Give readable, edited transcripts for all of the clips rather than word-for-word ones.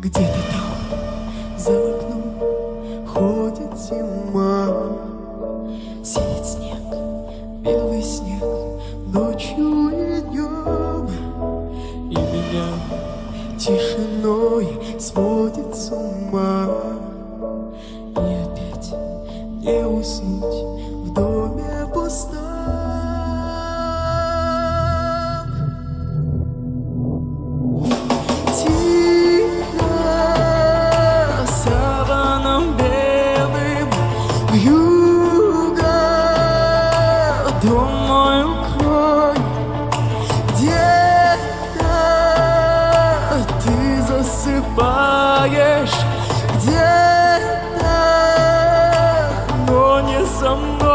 Где-то там за окном ходит зима. Синит снег, белый снег, ночью и днем. И меня тишиной сводит с ума. И опять не уснуть в доме пустом. Дом мой укрой, где-то ты засыпаешь, где-то, но не со мной.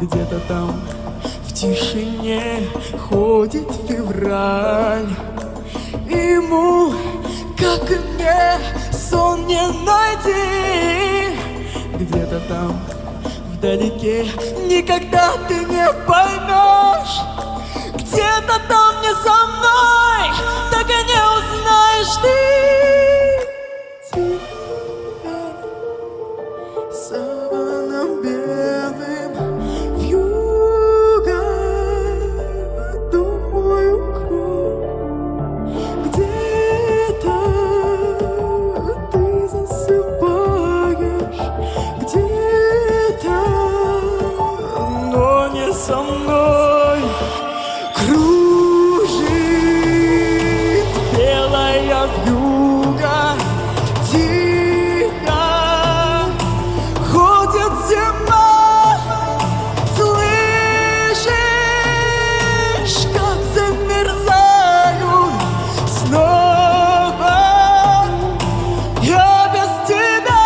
Где-то там в тишине ходит февраль, ему, как и мне, сон не найти. Где-то там вдалеке никогда ты не поймешь. Где-то там не со мной, так и не узнаешь ты. Тихо, саваном белым вьюга, дом мой укрой. Где-то ты засыпаешь, где-то, но не со мной. Кружит белая вьюга, тихо ходит зима. Слышишь, как замерзаю снова я без тебя.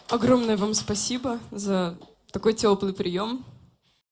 Огромное вам спасибо за такой теплый прием.